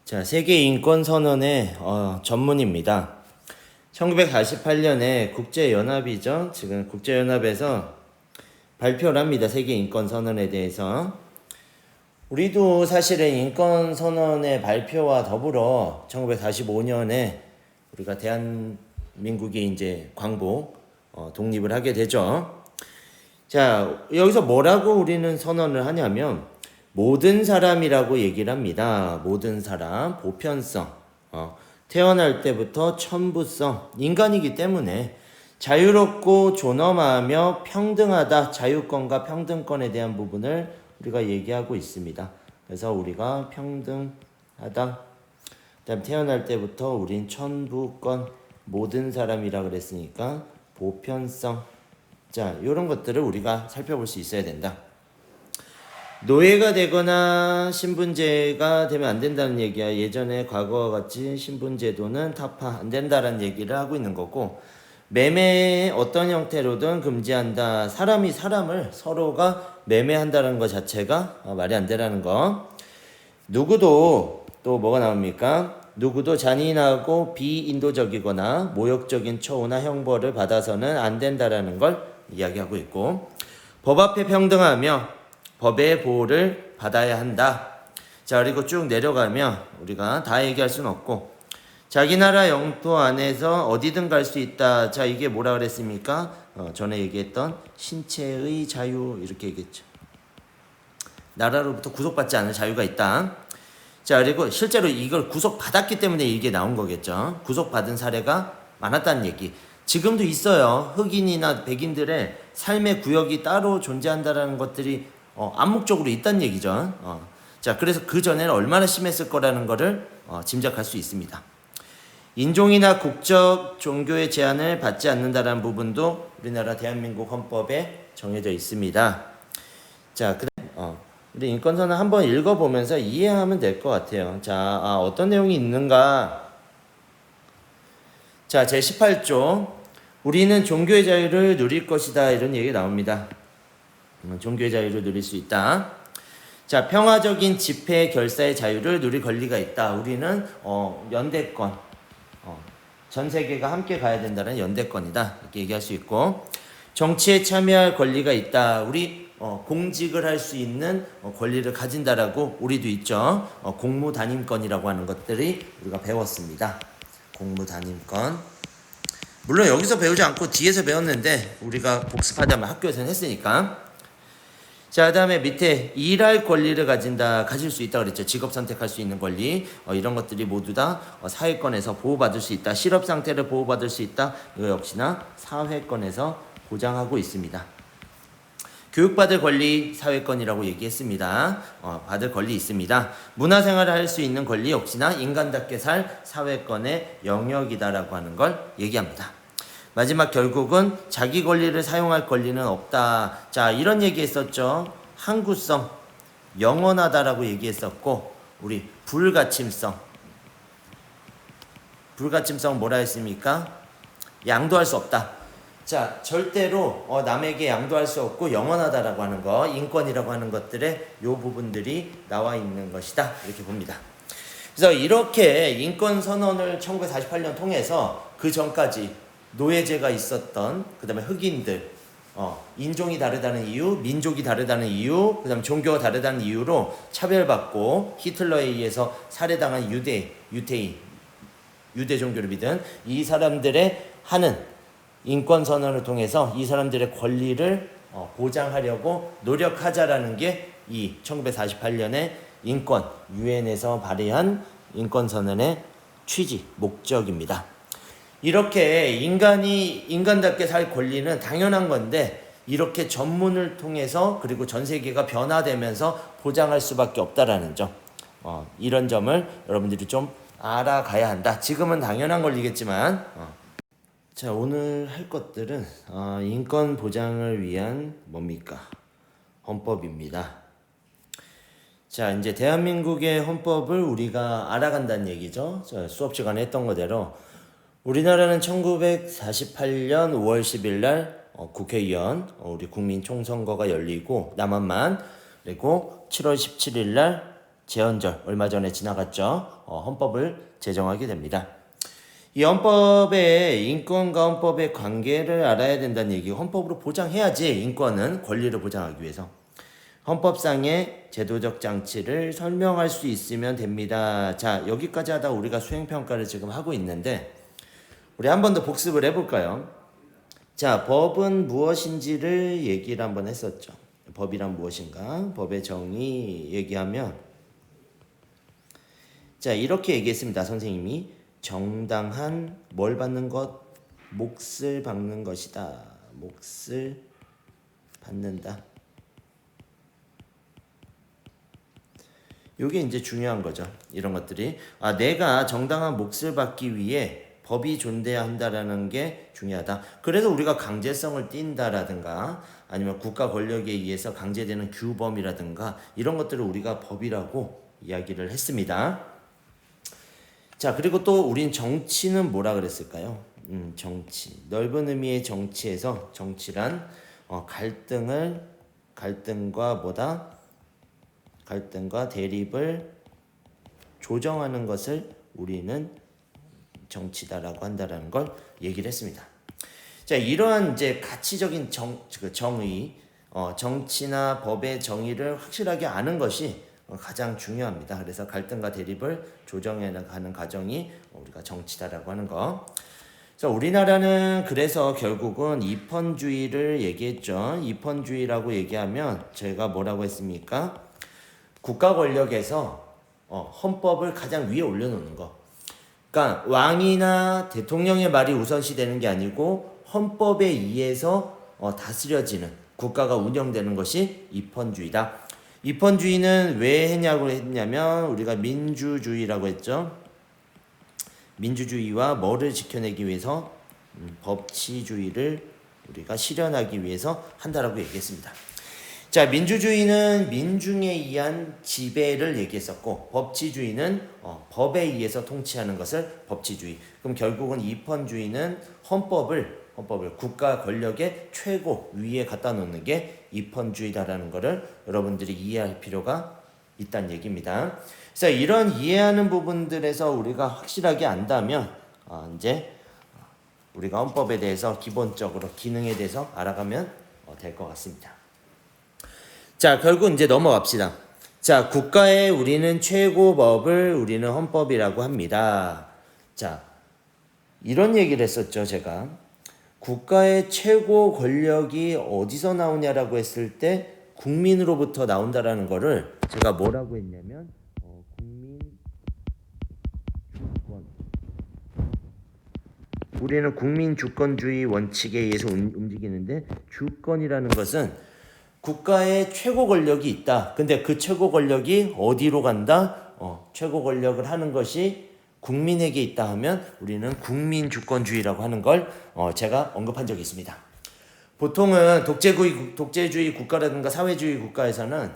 자, 세계인권선언의 전문입니다. 1948년에 국제연합이죠. 지금 국제연합에서 발표를 합니다. 세계인권선언에 대해서. 우리도 사실은 인권선언의 발표와 더불어 1945년에 우리가 대한민국이 이제 광복, 독립을 하게 되죠. 자, 여기서 뭐라고 우리는 선언을 하냐면 모든 사람이라고 얘기를 합니다. 모든 사람, 보편성, 태어날 때부터 천부성, 인간이기 때문에 자유롭고 존엄하며 평등하다, 자유권과 평등권에 대한 부분을 우리가 얘기하고 있습니다. 그래서 우리가 평등하다, 그다음 태어날 때부터 우린 천부권, 모든 사람이라 그랬으니까 보편성, 자, 이런 것들을 우리가 살펴볼 수 있어야 된다. 노예가 되거나 신분제가 되면 안 된다는 얘기야. 예전에 과거와 같이 신분제도는 타파 안 된다라는 얘기를 하고 있는 거고, 매매 어떤 형태로든 금지한다. 사람이 사람을 서로가 매매한다는 것 자체가 말이 안 되라는 거. 누구도 또 뭐가 나옵니까? 누구도 잔인하고 비인도적이거나 모욕적인 처우나 형벌을 받아서는 안 된다라는 걸 이야기하고 있고, 법 앞에 평등하며 법의 보호를 받아야 한다. 자, 그리고 쭉 내려가면 우리가 다 얘기할 수는 없고, 자기 나라 영토 안에서 어디든 갈 수 있다. 자, 이게 뭐라 그랬습니까? 전에 얘기했던 신체의 자유, 이렇게 얘기했죠. 나라로부터 구속받지 않을 자유가 있다. 자, 그리고 실제로 이걸 구속받았기 때문에 이게 나온 거겠죠. 구속받은 사례가 많았다는 얘기. 지금도 있어요. 흑인이나 백인들의 삶의 구역이 따로 존재한다는 것들이 암묵적으로 있다는 얘기죠. 자, 그래서 그 전에는 얼마나 심했을 거라는 거를 짐작할 수 있습니다. 인종이나 국적, 종교의 제한을 받지 않는다는 부분도 우리나라 대한민국 헌법에 정해져 있습니다. 자, 그다음 우리 인권선언 한번 읽어보면서 이해하면 될 것 같아요. 자, 어떤 내용이 있는가? 자, 제18조 우리는 종교의 자유를 누릴 것이다, 이런 얘기 나옵니다. 종교의 자유를 누릴 수 있다. 자, 평화적인 집회 결사의 자유를 누릴 권리가 있다. 우리는 연대권, 전 세계가 함께 가야 된다는 연대권이다, 이렇게 얘기할 수 있고, 정치에 참여할 권리가 있다. 우리 공직을 할 수 있는 권리를 가진다라고 우리도 있죠. 공무단임권이라고 하는 것들이 우리가 배웠습니다. 공무단임권. 물론 여기서 배우지 않고 뒤에서 배웠는데 우리가 복습하자면 학교에서는 했으니까. 자, 그다음에 밑에 일할 권리를 가질 수 있다 그랬죠. 직업 선택할 수 있는 권리, 이런 것들이 모두 다 사회권에서 보호받을 수 있다. 실업 상태를 보호받을 수 있다. 이거 역시나 사회권에서 보장하고 있습니다. 교육받을 권리, 사회권이라고 얘기했습니다. 받을 권리 있습니다. 문화생활을 할 수 있는 권리 역시나 인간답게 살 사회권의 영역이다라고 하는 걸 얘기합니다. 마지막 결국은 자기 권리를 사용할 권리는 없다. 자, 이런 얘기 했었죠. 항구성, 영원하다라고 얘기했었고, 우리 불가침성 뭐라 했습니까? 양도할 수 없다. 자, 절대로 남에게 양도할 수 없고 영원하다라고 하는 거, 인권이라고 하는 것들의 요 부분들이 나와 있는 것이다, 이렇게 봅니다. 그래서 이렇게 인권선언을 1948년 통해서 그 전까지 노예제가 있었던, 그 다음에 흑인들, 인종이 다르다는 이유, 민족이 다르다는 이유, 그 다음에 종교가 다르다는 이유로 차별받고 히틀러에 의해서 살해당한 유대인, 유대 종교를 믿은 이 사람들의 하는 인권선언을 통해서 이 사람들의 권리를 보장하려고 노력하자라는 게 이 1948년에 인권, 유엔에서 발의한 인권선언의 취지, 목적입니다. 이렇게 인간이 인간답게 살 권리는 당연한 건데, 이렇게 전문을 통해서 그리고 전 세계가 변화되면서 보장할 수밖에 없다라는 점, 이런 점을 여러분들이 좀 알아가야 한다. 지금은 당연한 권리겠지만, 자, 오늘 할 것들은 인권 보장을 위한 뭡니까? 헌법입니다. 자, 이제 대한민국의 헌법을 우리가 알아간다는 얘기죠. 수업 시간에 했던 거대로 우리나라는 1948년 5월 10일 날 국회의원 우리 국민 총선거가 열리고 남한만, 그리고 7월 17일 날 제헌절 얼마 전에 지나갔죠. 헌법을 제정하게 됩니다. 이 헌법의 인권과 헌법의 관계를 알아야 된다는 얘기. 헌법으로 보장해야지 인권은 권리를 보장하기 위해서. 헌법상의 제도적 장치를 설명할 수 있으면 됩니다. 자, 여기까지 하다 우리가 수행평가를 지금 하고 있는데 우리 한 번 더 복습을 해볼까요? 자, 법은 무엇인지를 얘기를 한번 했었죠. 법이란 무엇인가? 법의 정의 얘기하면 자, 이렇게 얘기했습니다. 선생님이 정당한 뭘 받는 것? 몫을 받는 것이다. 몫을 받는다. 요게 이제 중요한 거죠. 이런 것들이 내가 정당한 몫을 받기 위해 법이 존재해야 한다라는 게 중요하다. 그래서 우리가 강제성을 띈다라든가 아니면 국가 권력에 의해서 강제되는 규범이라든가 이런 것들을 우리가 법이라고 이야기를 했습니다. 자, 그리고 또 우린 정치는 뭐라 그랬을까요? 정치. 넓은 의미의 정치에서 정치란 갈등과 대립을 조정하는 것을 우리는 정치다라고 한다라는 걸 얘기를 했습니다. 자, 이러한 이제 가치적인 정의, 정치나 법의 정의를 확실하게 아는 것이 가장 중요합니다. 그래서 갈등과 대립을 조정해 나가는 과정이 우리가 정치다라고 하는 거. 그래서 우리나라는 그래서 결국은 입헌주의를 얘기했죠. 입헌주의라고 얘기하면 제가 뭐라고 했습니까? 국가 권력에서 헌법을 가장 위에 올려놓는 거. 그러니까 왕이나 대통령의 말이 우선시 되는 게 아니고 헌법에 의해서 다스려지는 국가가 운영되는 것이 입헌주의다. 입헌주의는 왜 했냐면 우리가 민주주의라고 했죠. 민주주의와 뭐를 지켜내기 위해서 법치주의를 우리가 실현하기 위해서 한다라고 얘기했습니다. 자, 민주주의는 민중에 의한 지배를 얘기했었고 법치주의는 법에 의해서 통치하는 것을 법치주의. 그럼 결국은 입헌주의는 헌법을 국가 권력의 최고 위에 갖다 놓는 게 입헌주의다라는 것을 여러분들이 이해할 필요가 있다는 얘기입니다. 그래서 이런 이해하는 부분들에서 우리가 확실하게 안다면 이제 우리가 헌법에 대해서 기본적으로 기능에 대해서 알아가면 될 것 같습니다. 자, 결국 이제 넘어갑시다. 자, 국가의 우리는 최고법을 우리는 헌법이라고 합니다. 자, 이런 얘기를 했었죠, 제가. 국가의 최고 권력이 어디서 나오냐라고 했을 때 국민으로부터 나온다라는 거를 제가 뭐라고 했냐면 국민 주권. 우리는 국민 주권주의 원칙에 의해서 움직이는데 주권이라는 것은 국가의 최고 권력이 있다. 근데 그 최고 권력이 어디로 간다? 최고 권력을 하는 것이 국민에게 있다 하면 우리는 국민 주권주의라고 하는 걸 제가 언급한 적이 있습니다. 보통은 독재주의 국가라든가 사회주의 국가에서는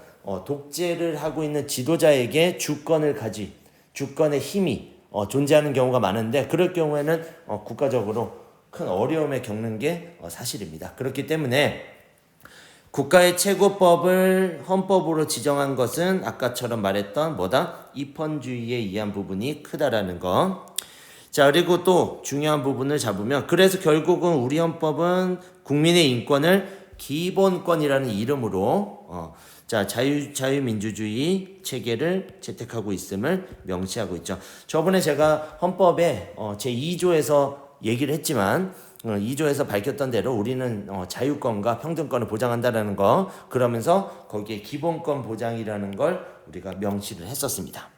독재를 하고 있는 지도자에게 주권의 힘이 존재하는 경우가 많은데 그럴 경우에는 국가적으로 큰 어려움에 겪는 게 사실입니다. 그렇기 때문에 국가의 최고법을 헌법으로 지정한 것은 아까처럼 말했던 입헌주의에 의한 부분이 크다라는 거. 자, 그리고 또 중요한 부분을 잡으면 그래서 결국은 우리 헌법은 국민의 인권을 기본권이라는 이름으로 자유민주주의 체계를 채택하고 있음을 명시하고 있죠. 저번에 제가 헌법에 제2조에서 얘기를 했지만 2조에서 밝혔던 대로 우리는 자유권과 평등권을 보장한다라는 거, 그러면서 거기에 기본권 보장이라는 걸 우리가 명시를 했었습니다.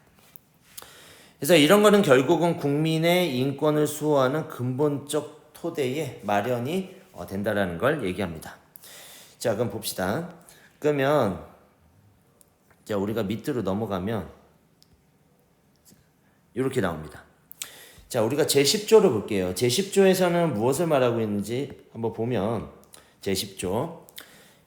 그래서 이런 거는 결국은 국민의 인권을 수호하는 근본적 토대에 마련이 된다라는 걸 얘기합니다. 자, 그럼 봅시다. 그러면 자, 우리가 밑으로 넘어가면 이렇게 나옵니다. 자, 우리가 제10조를 볼게요. 제10조에서는 무엇을 말하고 있는지 한번 보면 제10조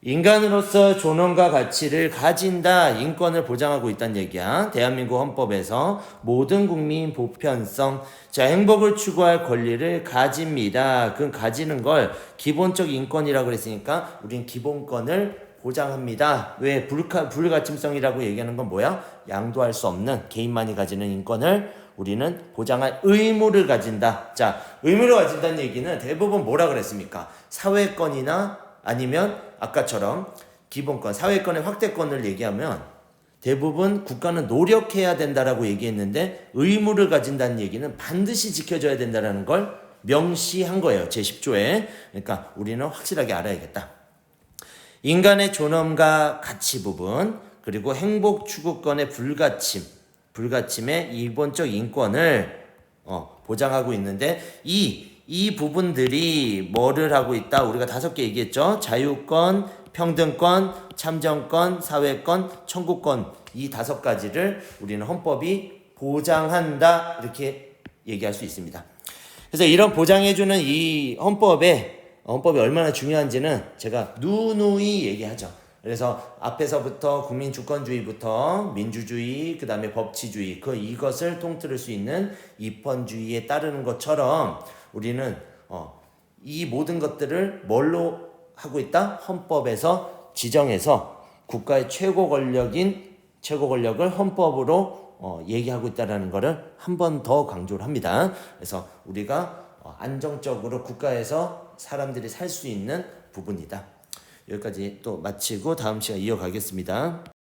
인간으로서 존엄과 가치를 가진다, 인권을 보장하고 있다는 얘기야. 대한민국 헌법에서 모든 국민 보편성, 자, 행복을 추구할 권리를 가집니다. 그 가지는 걸 기본적 인권이라고 그랬으니까 우린 기본권을 보장합니다. 왜 불가침성이라고 얘기하는 건 뭐야? 양도할 수 없는 개인만이 가지는 인권을 우리는 보장할 의무를 가진다. 자, 의무를 가진다는 얘기는 대부분 뭐라 그랬습니까? 사회권이나 아니면 아까처럼 기본권, 사회권의 확대권을 얘기하면 대부분 국가는 노력해야 된다라고 얘기했는데 의무를 가진다는 얘기는 반드시 지켜줘야 된다라는 걸 명시한 거예요. 제10조에. 그러니까 우리는 확실하게 알아야겠다. 인간의 존엄과 가치 부분, 그리고 행복 추구권의 불가침의 기본적 인권을 보장하고 있는데 이 부분들이 뭐를 하고 있다? 우리가 5개 얘기했죠. 자유권, 평등권, 참정권, 사회권, 청구권, 이 5가지를 우리는 헌법이 보장한다, 이렇게 얘기할 수 있습니다. 그래서 이런 보장해주는 이 헌법이 얼마나 중요한지는 제가 누누이 얘기하죠. 그래서 앞에서부터 국민주권주의부터 민주주의, 그 다음에 법치주의, 이것을 통틀을 수 있는 입헌주의에 따르는 것처럼 우리는 이 모든 것들을 뭘로 하고 있다? 헌법에서 지정해서 국가의 최고 권력을 헌법으로 얘기하고 있다는 것을 한 번 더 강조를 합니다. 그래서 우리가 안정적으로 국가에서 사람들이 살 수 있는 부분이다. 여기까지 또 마치고 다음 시간 이어가겠습니다.